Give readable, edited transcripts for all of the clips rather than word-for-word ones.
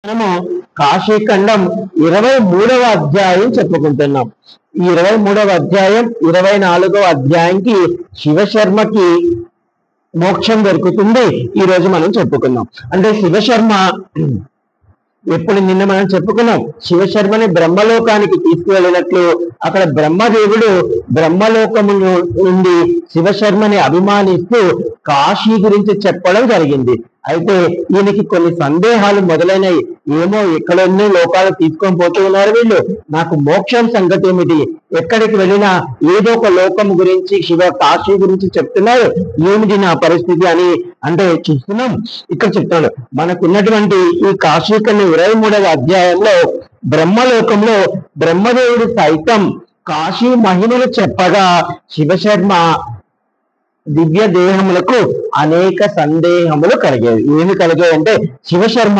మనము కాశీఖండం 23వ అధ్యాయం చెప్పుకుంటున్నాం. ఈ 23వ అధ్యాయం 24వ అధ్యాయంకి శివశర్మకి మోక్షం దొరుకుతుంది. ఈ రోజు మనం చెప్పుకున్నాం. అంటే శివశర్మ ఎప్పుడు నిన్న మనం చెప్పుకున్నాం, శివశర్మని బ్రహ్మలోకానికి తీసుకువెళ్ళినట్లు అక్కడ బ్రహ్మదేవుడు బ్రహ్మలోకము నుండి శివశర్మని అభిమానిస్తూ కాశీ గురించి చెప్పడం జరిగింది. అయితే ఈయనకి కొన్ని సందేహాలు మొదలైనవి. ఏమో ఎక్కడెన్నో లోకాలు తీసుకొని పోతూ ఉన్నారు వీళ్ళు, నాకు మోక్షం సంగతి ఏమిటి, ఎక్కడికి వెళ్ళినా ఏదో ఒక లోకం గురించి కాశీ గురించి చెప్తున్నారు, ఏమిటి నా పరిస్థితి అని అంటే చూస్తున్నాం. ఇక్కడ చెప్తాడు, మనకున్నటువంటి ఈ కాశీఖండ 23వ అధ్యాయంలో బ్రహ్మలోకంలో బ్రహ్మదేవుడు సైతం కాశీ మహిమలు చెప్పగా శివశర్మ దివ్య దేహములకు అనేక సందేహములు కలిగేవి. ఏమి కలిగాయి అంటే, శివశర్మ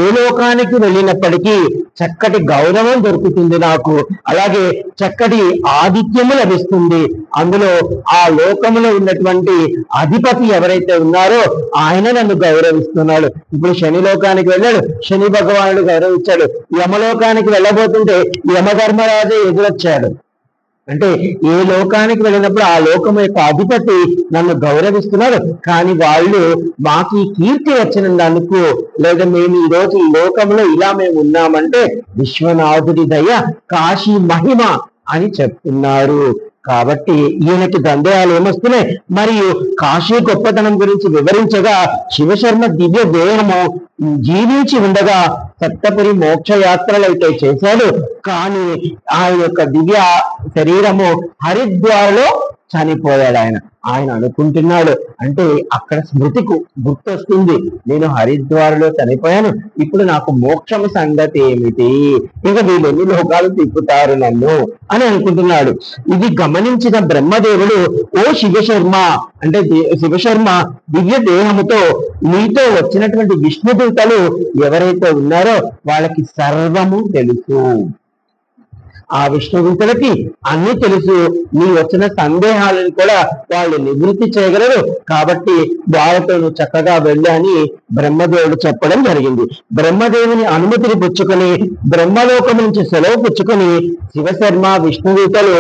ఏ లోకానికి వెళ్ళినప్పటికీ చక్కటి గౌరవం దొరుకుతుంది నాకు, అలాగే చక్కటి ఆతిథ్యము లభిస్తుంది, అందులో ఆ లోకములో ఉన్నటువంటి అధిపతి ఎవరైతే ఉన్నారో ఆయన నన్ను గౌరవిస్తున్నాడు. ఇప్పుడు శని లోకానికి వెళ్ళాడు, శని భగవానుడు గౌరవించాడు. యమలోకానికి వెళ్ళబోతుంటే యమధర్మరాజే ఎదురొచ్చాడు. అంటే ఏ లోకానికి వెళ్ళినప్పుడు ఆ లోకం యొక్క అధిపతి నన్ను గౌరవిస్తున్నారు, కానీ వాళ్ళు మాకు ఈ కీర్తి వచ్చినందుకు, లేదా మేము ఈ రోజు ఈ లోకంలో ఇలా మేము ఉన్నామంటే విశ్వనాథుడి దయ, కాశీ మహిమ అని చెప్తున్నారు. కాబట్టి ఈయనకి సందేహాలు ఏమొస్తున్నాయి. మరియు కాశీ గొప్పతనం గురించి వివరించగా శివశర్మ దివ్య దేహము జీవించి ఉండగా సప్తపురి మోక్షయాత్రలు అయితే చేశాడు, కానీ ఆయన యొక్క దివ్య శరీరము హరిద్వార్లో చనిపోయాడు. ఆయన అనుకుంటున్నాడు, అంటే అక్కడ స్మృతికు గుర్తొస్తుంది, నేను హరిద్వార్లో చనిపోయాను, ఇప్పుడు నాకు మోక్షం సంగతి ఏమిటి, ఇక వీళ్ళు ఎన్ని లోకాలు తిప్పుతారు నన్ను అని అనుకుంటున్నాడు. ఇది గమనించిన బ్రహ్మదేవుడు, ఓ శివశర్మ, అంటే శివశర్మ దివ్య దేహముతో నీతో వచ్చినటువంటి విష్ణుదూతలు ఎవరైతే ఉన్నారో వాళ్ళకి సర్వము తెలుసు, ఆ విష్ణుదూతలకి అన్ని తెలుసు, నీ వచ్చిన సందేహాలను కూడా వాళ్ళు నివృత్తి చేయగలరు, కాబట్టి వాళ్ళతో నువ్వు చక్కగా వెళ్ళి అని బ్రహ్మదేవుడు చెప్పడం జరిగింది. బ్రహ్మదేవుని అనుమతిని పుచ్చుకొని బ్రహ్మలోకం నుంచి సెలవు పుచ్చుకొని శివశర్మ విష్ణుదూతలు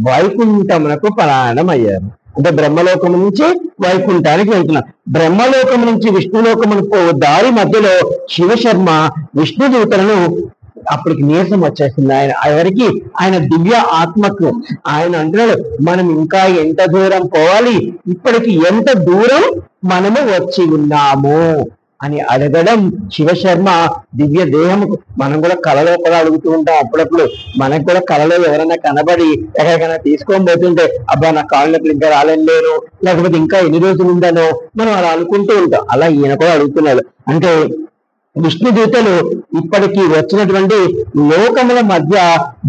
వైకుంఠమునకు ప్రయాణం అయ్యారు. అంటే బ్రహ్మలోకం నుంచి వైకుంఠానికి వెళ్తున్నారు. బ్రహ్మలోకం నుంచి విష్ణులోకమునకు దారి మధ్యలో శివశర్మ విష్ణుదూతలను అప్పటికి నీరసం వచ్చేసింది ఎవరికి, ఆయన దివ్య ఆత్మకు. ఆయన అంటున్నాడు, మనం ఇంకా ఎంత దూరం పోవాలి, ఇప్పటికి ఎంత దూరం మనము వచ్చి ఉన్నాము అని అడగడం శివశర్మ దివ్య దేహముకు. మనం కూడా కళలో కూడా అడుగుతూ ఉంటాం అప్పుడప్పుడు, మనకు కూడా కళలో ఎవరైనా కనబడి ఎక్కడికైనా తీసుకొని పోతుంటే, అబ్బా నా కాళ్ళకు ఇంకా రాలేను, లేకపోతే ఇంకా ఎన్ని రోజులు ఉందనో మనం అలా అనుకుంటూ ఉంటాం. అలా ఈయన కూడా అడుగుతున్నాడు. అంటే విష్ణుదూతలు ఇప్పటికీ వచ్చినటువంటి లోకముల మధ్య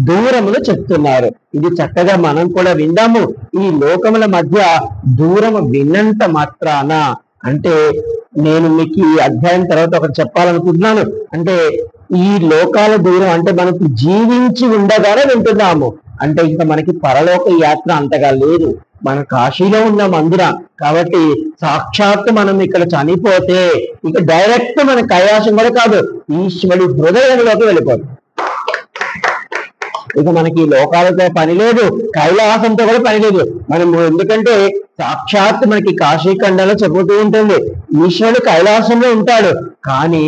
దూరములు చెప్తున్నారు. ఇది చక్కగా మనం కూడా విందాము. ఈ లోకముల మధ్య దూరము విన్నంత మాత్రాన, అంటే నేను మీకు ఈ అధ్యాయం తర్వాత ఒకటి చెప్పాలనుకుంటున్నాను. అంటే ఈ లోకాల దూరం అంటే మనకు జీవించి ఉండగానే వింటున్నాము, అంటే ఇంకా మనకి పరలోక యాత్ర అంతగా లేదు, మన కాశీలో ఉన్నాం అందరం. కాబట్టి సాక్షాత్తు మనం ఇక్కడ చనిపోతే ఇక డైరెక్ట్ మన కైలాసం కూడా కాదు, ఈశ్వరుడి హృదయంలోకి వెళ్ళిపోతుంది. ఇక మనకి లోకాలతో పని లేదు, కైలాసంతో కూడా పని లేదు. మనం ఎందుకంటే సాక్షాత్ మనకి కాశీఖండంలో చెబుతూ ఉంటుంది, ఈశ్వరుడు కైలాసంలో ఉంటాడు, కానీ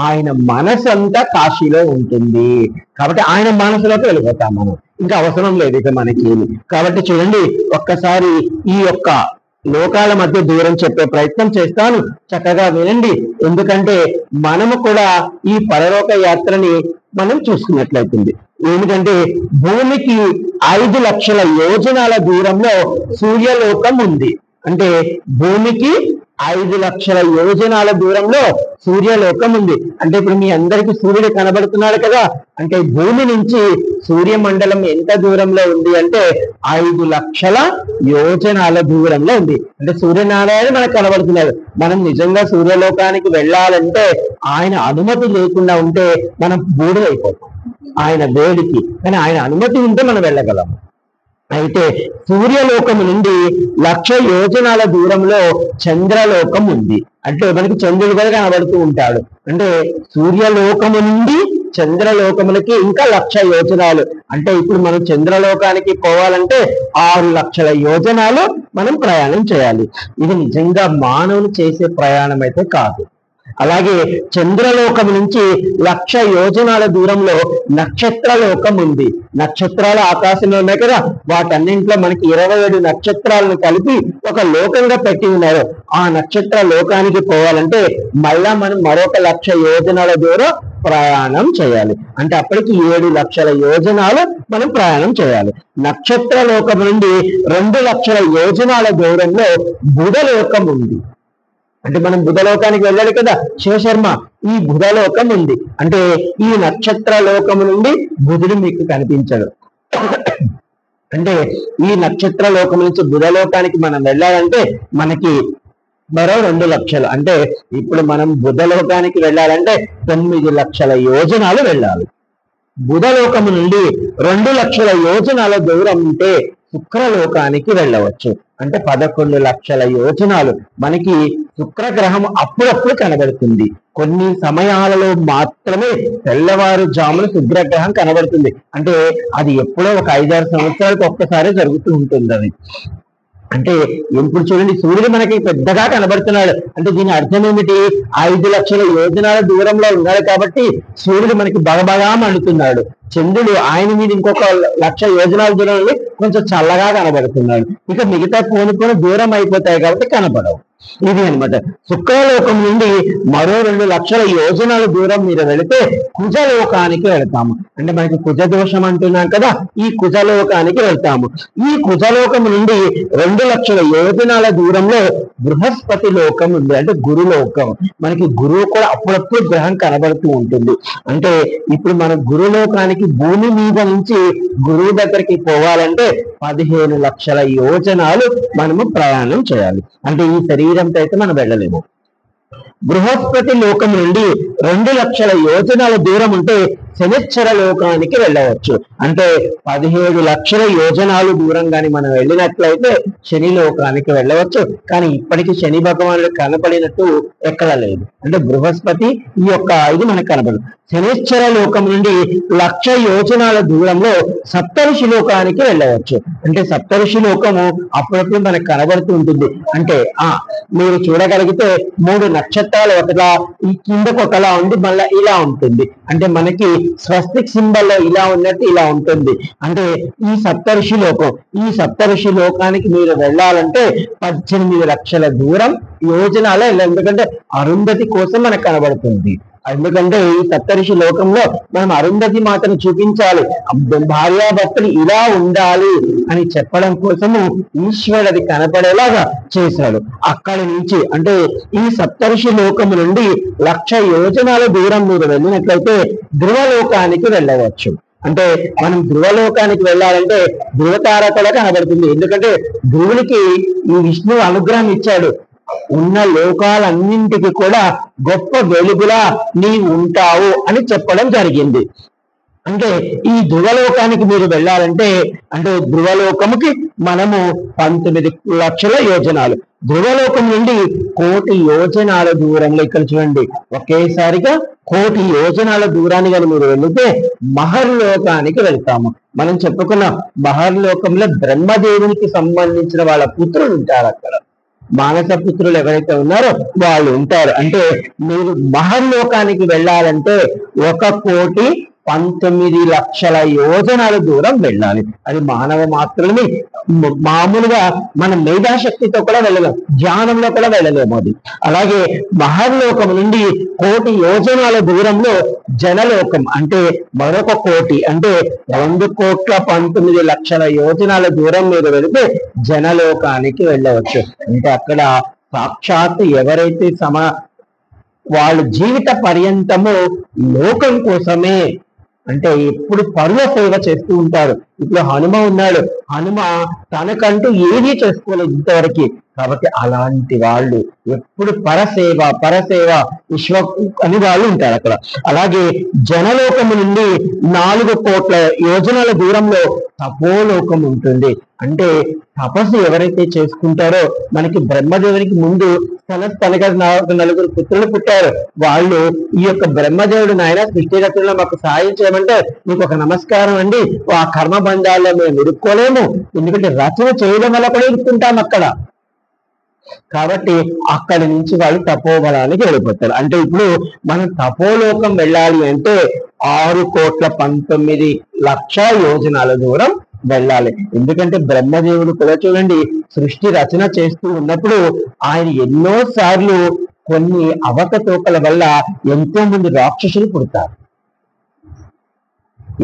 ఆయన మనసు అంతా కాశీలో ఉంటుంది. కాబట్టి ఆయన మనసులోకి వెళ్ళిపోతాం మనం, ఇంకా అవసరం లేదు ఇక మనకి. కాబట్టి చూడండి, ఒక్కసారి ఈ యొక్క లోకాల మధ్య దూరం చెప్పే ప్రయత్నం చేస్తాను, చక్కగా వినండి. ఎందుకంటే మనము కూడా ఈ పరలోక యాత్రని మనం చూసుకున్నట్లయితుంది. ఏమిటంటే భూమికి 5 లక్షల యోజనాల దూరంలో సూర్యలోకం ఉంది. అంటే భూమికి 5 లక్షల యోజనాల దూరంలో సూర్యలోకం ఉంది. అంటే ఇప్పుడు మీ అందరికీ సూర్యుడు కనబడుతున్నాడు కదా, అంటే భూమి నుంచి సూర్యమండలం ఎంత దూరంలో ఉంది అంటే 5 లక్షల యోజనాల దూరంలో ఉంది. అంటే సూర్యనారాయణ మనకు కనబడుతున్నాడు. మనం నిజంగా సూర్యలోకానికి వెళ్ళాలంటే ఆయన అనుమతి లేకుండా ఉంటే మనం బూడిదైపోతాం ఆయన వేడికి, కానీ ఆయన అనుమతి ఉంటే మనం వెళ్ళగలము. అయితే సూర్యలోకము నుండి 1,00,000 యోజనాల దూరంలో చంద్రలోకం ఉంది. అంటే మనకి చంద్రుడు కూడా కనబడుతూ ఉంటాడు. అంటే సూర్యలోకము నుండి చంద్రలోకములకి ఇంకా 1,00,000 యోజనాలు. అంటే ఇప్పుడు మనం చంద్రలోకానికి పోవాలంటే 6,00,000 యోజనాలు మనం ప్రయాణం చేయాలి. ఇది నిజంగా మానవులు చేసే ప్రయాణం అయితే కాదు. అలాగే చంద్రలోకం నుంచి 1,00,000 యోజనాల దూరంలో నక్షత్రలోకం ఉంది. నక్షత్రాలు ఆకాశంలో ఉన్నాయి కదా, వాటన్నింటిలో మనకి 27 నక్షత్రాలను కలిపి ఒక లోకంగా పెట్టి ఉన్నారు. ఆ నక్షత్ర లోకానికి పోవాలంటే మళ్ళా మనం మరొక 1,00,000 యోజనాల దూరం ప్రయాణం చేయాలి. అంటే అప్పటికి 7,00,000 యోజనాలు మనం ప్రయాణం చేయాలి. నక్షత్ర లోకం నుండి 2,00,000 యోజనాల దూరంలో బుధలోకం ఉంది. అంటే మనం బుధలోకానికి వెళ్ళాలి కదా శివశర్మ, ఈ బుధలోకం ఉంది. అంటే ఈ నక్షత్ర లోకం నుండి బుధుడు మీకు కనిపించడు. అంటే ఈ నక్షత్ర లోకం నుంచి బుధలోకానికి మనం వెళ్ళాలంటే మనకి మరో 2,00,000. అంటే ఇప్పుడు మనం బుధలోకానికి వెళ్ళాలంటే 9,00,000 యోజనాలు వెళ్ళాలి. బుధలోకము నుండి 2,00,000 యోజనాల దూరం ఉంటే శుక్రలోకానికి వెళ్ళవచ్చు. అంటే 11,00,000 యోజనాలు. మనకి శుక్రగ్రహం అప్పుడప్పుడు కనబడుతుంది. కొన్ని సమయాలలో మాత్రమే తెల్లవారుజామున శుక్రగ్రహం కనబడుతుంది. అంటే అది ఎప్పుడో ఒక 5-6 సంవత్సరాలకు ఒక్కసారి జరుగుతూ ఉంటుంది. అది అంటే ఇప్పుడు చూడండి, సూర్యుడు మనకి పెద్దగా కనబడుతున్నాడు. అంటే దీని అర్థం ఏమిటి? 5,00,000 యోజనాల దూరంలో ఉన్నాడు కాబట్టి సూర్యుడు మనకి బగబగా మండుతున్నాడు. చంద్రుడు ఆయన మీద ఇంకొక 1,00,000 యోజనాల దూరంలో కొంచెం చల్లగా కనబడుతున్నాడు. ఇక మిగతా పోను దూరం అయిపోతాయి కాబట్టి కనబడవు. ఇది అన్నమాట. శుక్రలోకం నుండి మరో 2,00,000 యోజనాల దూరం మీరు వెళితే కుజలోకానికి వెళ్తాము. అంటే మనకి కుజ దోషం అంటున్నాం కదా, ఈ కుజలోకానికి వెళ్తాము. ఈ కుజలోకం నుండి 2,00,000 యోజనాల దూరంలో బృహస్పతి లోకం ఉంది. అంటే గురులోకం. మనకి గురువు కూడా అప్పుడప్పుడు గ్రహం కనబడుతూ ఉంటుంది. అంటే ఇప్పుడు మన గురులోకానికి భూమి మీద నుంచి గురువు దగ్గరికి పోవాలంటే 15,00,000 యోజనాలు మనము ప్రయాణం చేయాలి. అంటే ఈ శరీరంతో అయితే మనం వెళ్ళలేము. బృహస్పతి లోకం నుండి 2,00,000 యోజనాల దూరం ఉంటే శనిశ్చర లోకానికి వెళ్ళవచ్చు. అంటే 17,00,000 యోజనాలు దూరం కానీ మనం వెళ్ళినట్లయితే శని లోకానికి వెళ్ళవచ్చు. కానీ ఇప్పటికీ శని భగవానుడు కనపడినట్టు ఎక్కడ లేదు. అంటే బృహస్పతి ఈ యొక్క ఇది మనకు కనపడదు. శనిశ్చర లోకం నుండి 1,00,000 యోజనాల దూరంలో సప్తఋషి లోకానికి వెళ్ళవచ్చు. అంటే సప్తఋషి లోకము అప్పుడప్పుడు మనకు కనబడుతూ ఉంటుంది. అంటే మీరు చూడగలిగితే 3 నక్షత్రాలు ఒకలా, ఈ కిందకు ఒకలా ఉండి మళ్ళీ ఇలా ఉంటుంది. అంటే మనకి స్వస్తిక్ సింబల్లో ఇలా ఉన్నట్టు ఇలా ఉంటుంది. అంటే ఈ సప్తఋషి లోకం, ఈ సప్తఋషి లోకానికి మీరు వెళ్ళాలంటే 18,00,000 దూరం యోజనాలే. ఎందుకంటే అరుంధతి కోసం మనకు కనబడుతుంది. ఎందుకంటే ఈ సప్తఋషి లోకంలో మనం అరుంధతి మాతను చూపించాలి, భార్యాభర్తలు ఇలా ఉండాలి అని చెప్పడం కోసము ఈశ్వరుడు అది కనపడేలాగా చేశాడు. అక్కడి నుంచి అంటే ఈ సప్తఋషి లోకము నుండి 1,00,000 యోజనాల దూరం మీరు వెళ్ళినట్లయితే ధ్రువలోకానికి వెళ్ళవచ్చు. అంటే మనం ధ్రువలోకానికి వెళ్ళాలంటే ధ్రువతార కూడా కనబడుతుంది. ఎందుకంటే ధ్రువునికి ఈ విష్ణువు అనుగ్రహం ఇచ్చాడు. ఉన్న లోకాలన్నింటికి కూడా గొప్ప వెలుగులా నీవు ఉంటావు అని చెప్పడం జరిగింది. అంటే ఈ ధ్రువలోకానికి మీరు వెళ్ళాలంటే అంటే ధ్రువలోకముకి మనము 19,00,000 యోజనాలు, ధ్రువలోకం నుండి 1,000,000 యోజనాల దూరంలో ఇక్కడ చూడండి ఒకేసారిగా 1,000,000 యోజనాల దూరాన్ని కానీ మీరు వెళితే మహర్లోకానికి వెళ్తాము. మనం చెప్పుకున్న మహర్లోకంలో బ్రహ్మదేవునికి సంబంధించిన వాళ్ళ పుత్రులు ఉంటారు. అక్కడ మానస పుత్రులు ఎవరైతే ఉన్నారో వాళ్ళు ఉంటారు. అంటే మీరు మహర్లోకానికి వెళ్ళాలంటే 1,19,00,000 యోజనాల దూరం వెళ్ళాలి. అది మానవ మాత్రమే. మామూలుగా మనం మేధాశక్తితో కూడా వెళ్ళలేము, ధ్యానంలో కూడా వెళ్ళలేము అది. అలాగే మహర్లోకం నుండి 1,000,000 యోజనాల దూరంలో జనలోకం అంటే మరొక 1,000,000 అంటే 2,19,00,000 యోజనాల దూరం మీరు వెళితే జనలోకానికి వెళ్ళవచ్చు. అంటే అక్కడ సాక్షాత్ ఎవరైతే వాళ్ళ జీవిత పర్యంతము లోకం కోసమే అంటే ఎప్పుడు పరుల సేవ చేస్తూ ఉంటారు. ఇప్పుడు హనుమ ఉన్నాడు, హనుమ తనకంటూ ఏదీ చేసుకోలేదు ఇంతవరకు. కాబట్టి అలాంటి వాళ్ళు ఎప్పుడు పరసేవ విశ్వ అని వాళ్ళు ఉంటారు అక్కడ. అలాగే జనలోకము నుండి 4 కోట్ల యోజనాల దూరంలో తపోలోకం ఉంటుంది. అంటే తపస్సు ఎవరైతే చేసుకుంటారో, మనకి బ్రహ్మదేవునికి ముందు తనకి 4 పుత్రులు పుట్టారు. వాళ్ళు ఈ యొక్క బ్రహ్మదేవుడు నాయన సృష్టి రచనలో మాకు సాయం చేయమంటే మీకు ఒక నమస్కారం అండి, ఆ కర్మబంధాల్లో మేము ఇరుక్కోలేము, ఎందుకంటే రచన చేయడం వల్ల కూడా ఇరుక్కుంటాం అక్కడ. కాబట్టి అక్కడి నుంచి వాళ్ళు తపోబలానికి వెళ్ళిపోతారు. అంటే ఇప్పుడు మనం తపోలోకం వెళ్ళాలి అంటే 6,19,00,000 యోజనాల దూరం వెళ్ళాలి. ఎందుకంటే బ్రహ్మదేవుడు కూడా చూడండి సృష్టి రచన చేస్తూ ఉన్నప్పుడు ఆయన ఎన్నో సార్లు కొన్ని అవకతవకల వల్ల ఎంతో మంది రాక్షసులు పుడతారు.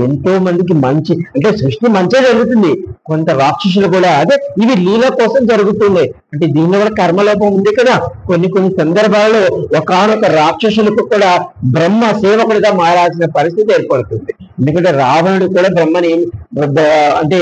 ఎంతో మందికి మంచి అంటే సృష్టి మంచి జరుగుతుంది, కొంత రాక్షసులు కూడా అదే ఇవి లీల కోసం జరుగుతుంది. అంటే దీనిలో కూడా కర్మలోపం ఉంది కదా. కొన్ని సందర్భాల్లో ఒకానొక రాక్షసులకు కూడా బ్రహ్మ సేవకుడిగా మారాల్సిన పరిస్థితి ఏర్పడుతుంది. ఎందుకంటే రావణుడు కూడా బ్రహ్మని అంటే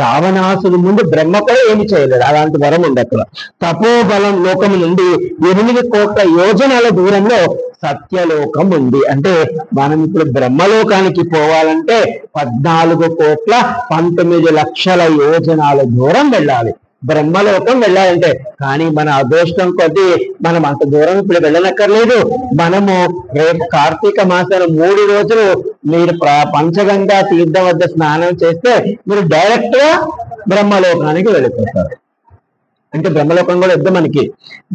రావణాసుడు ముందు బ్రహ్మ కూడా ఏమి చేయలేడు, అలాంటి వరం ఉంది అక్కడ. తపోబలం లోకము నుండి 8 కోట్ల యోజనాల దూరంలో సత్యలోకం ఉంది. అంటే మనం ఇప్పుడు బ్రహ్మలోకానికి పోవాలంటే 14,19,00,000 యోజనాల దూరం వెళ్ళాలి బ్రహ్మలోకం వెళ్ళాలంటే. కానీ మన అదృష్టం కొద్దీ మనం అంత దూరం ఇప్పుడు వెళ్ళనక్కర్లేదు. మనము రేపు కార్తీక మాసం 3 రోజులు మీరు పంచగంగా తీర్థం వద్ద స్నానం చేస్తే మీరు డైరెక్ట్ గా బ్రహ్మలోకానికి వెళ్ళిపోతారు. అంటే బ్రహ్మలోకం కూడా వద్దు మనకి.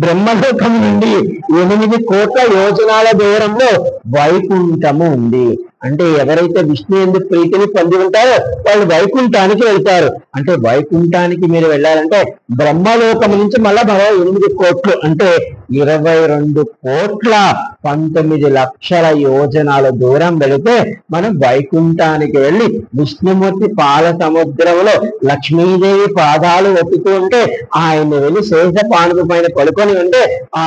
బ్రహ్మలోకం నుండి 8 కోట్ల యోజనాల దూరంలో వైకుంఠము ఉంది. అంటే ఎవరైతే విష్ణు ఎందుకు ప్రీతిని పొంది ఉంటారో వాళ్ళు వైకుంఠానికి వెళ్తారు. అంటే వైకుంఠానికి మీరు వెళ్ళాలంటే బ్రహ్మలోకం నుంచి మళ్ళా 8 కోట్లు అంటే 22,19,00,000 యోజనాల దూరం వెళితే మనం వైకుంఠానికి వెళ్ళి విష్ణుమూర్తి పాల సముద్రంలో లక్ష్మీదేవి పాదాలు ఒప్పుతూ ఉంటే ఆయన్ని వెళ్ళి శేష పానుపు పైన పడుకొని ఉంటే ఆ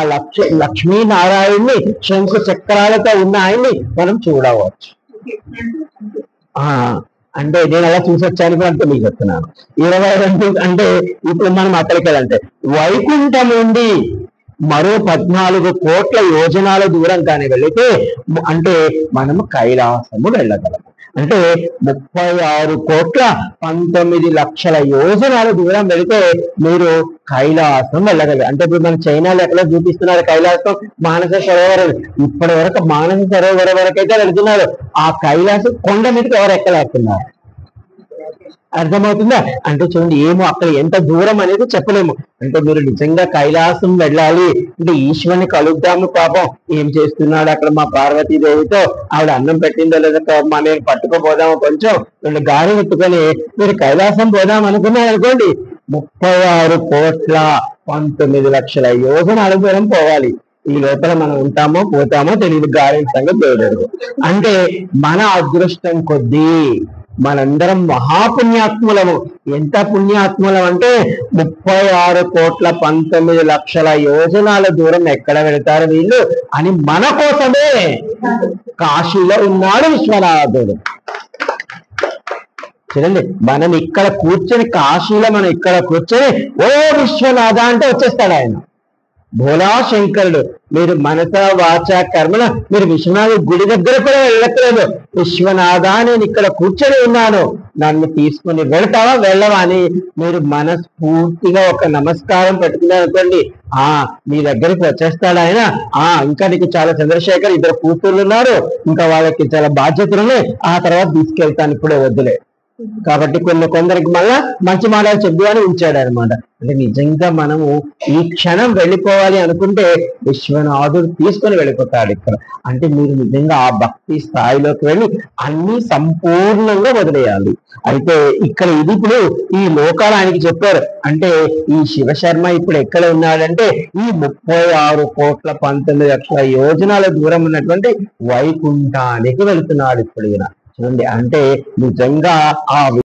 లక్ష్మీనారాయణ్ణి శంకు చక్రాలతో ఉన్న ఆయన్ని మనం చూడవచ్చు. అంటే నేను అలా చూసొచ్చాను కూడా అంటే మీకు చెప్తున్నాను. 22 అంటే ఇప్పుడు మనం అక్కడికి వెళ్ళాలంటే వైకుంఠం నుండి మరో 14 కోట్ల యోజనాల దూరం కానీ వెళితే అంటే మనము కైలాసము వెళ్ళగలము. అంటే 36,19,00,000 యోజనాల దూరం వెళితే మీరు కైలాసం వెళ్ళగలరు. అంటే ఇప్పుడు మన చైనాలో ఎక్కడ చూపిస్తున్నారు కైలాసం, మానస సరోవరం. ఇప్పటి వరకు మానస సరోవరం వరకు అయితే వెళుతున్నారు, ఆ కైలాసం కొండ మీదకి ఎవరు ఎక్కలేస్తున్నారు. అర్థమవుతుందా? అంటే చూడండి ఏమో అక్కడ ఎంత దూరం అనేది చెప్పలేము. అంటే మీరు నిజంగా కైలాసం వెళ్ళాలి అంటే ఈశ్వరుని కలుద్దాము, పాపం ఏం చేస్తున్నాడు అక్కడ మా పార్వతీదేవితో, ఆవిడ అన్నం పెట్టిందో లేదో నేను పట్టుకోపోదాము, కొంచెం గాలి ఎత్తుకొని మీరు కైలాసం పోదాం అనుకున్నారు అనుకోండి 36,19,00,000 యోజనాల దూరం పోవాలి. ఈ లోపల మనం ఉంటామో పోతామో తెలియదు, గాలి సంగతి తెలియదు. అంటే మన అదృష్టం కొద్దీ మనందరం మహాపుణ్యాత్ములము. ఎంత పుణ్యాత్ములం అంటే 36,19,00,000 యోజనాల దూరం ఎక్కడ వెళతారు వీళ్ళు అని మన కోసమే కాశీలో ఉన్నాడు విశ్వనాథుడు. చూడండి మనం ఇక్కడ కూర్చొని కాశీలో మనం ఇక్కడ కూర్చొని ఓ విశ్వనాథ అంటే వచ్చేస్తాడు ఆయన, భోలా శంకరుడు. మీరు మనస వాచ కర్మన మీరు విశ్వనాథ గుడి దగ్గర కూడా వెళ్ళట్లేదు. విశ్వనాథ నేను ఇక్కడ కూర్చొని ఉన్నాను, నన్ను తీసుకుని వెళ్తావా వెళ్ళవా అని మీరు మనస్ఫూర్తిగా ఒక నమస్కారం పెట్టుకున్నారు అనుకోండి, మీ దగ్గరికి వచ్చేస్తాడు ఆయన. ఇంకా నీకు చాలా చంద్రశేఖర్ 2 కూతుర్లు ఉన్నారు, ఇంకా వాళ్ళకి చాలా బాధ్యతలు ఉన్నాయి, ఆ తర్వాత తీసుకెళ్తాను ఇప్పుడే వద్దులే. కాబట్టి కొందరికి మళ్ళా మంచి మాటలు చెప్పు అని ఉంచాడు అనమాట. అంటే నిజంగా మనము ఈ క్షణం వెళ్ళిపోవాలి అనుకుంటే విశ్వనాథుడు తీసుకొని వెళ్ళిపోతాడు ఇక్కడ. అంటే మీరు నిజంగా ఆ భక్తి స్థాయిలోకి వెళ్ళి అన్ని సంపూర్ణంగా వదిలేయాలి. అయితే ఇక్కడ ఇది ఇప్పుడు ఈ లోకాలు ఆయనకి చెప్పారు. అంటే ఈ శివశర్మ ఇప్పుడు ఎక్కడ ఉన్నాడంటే ఈ 36,19,00,000 యోజనాల దూరం ఉన్నటువంటి వైకుంఠానికి వెళుతున్నాడు ఇప్పుడు ఈయన. చూడండి అంటే నిజంగా ఆ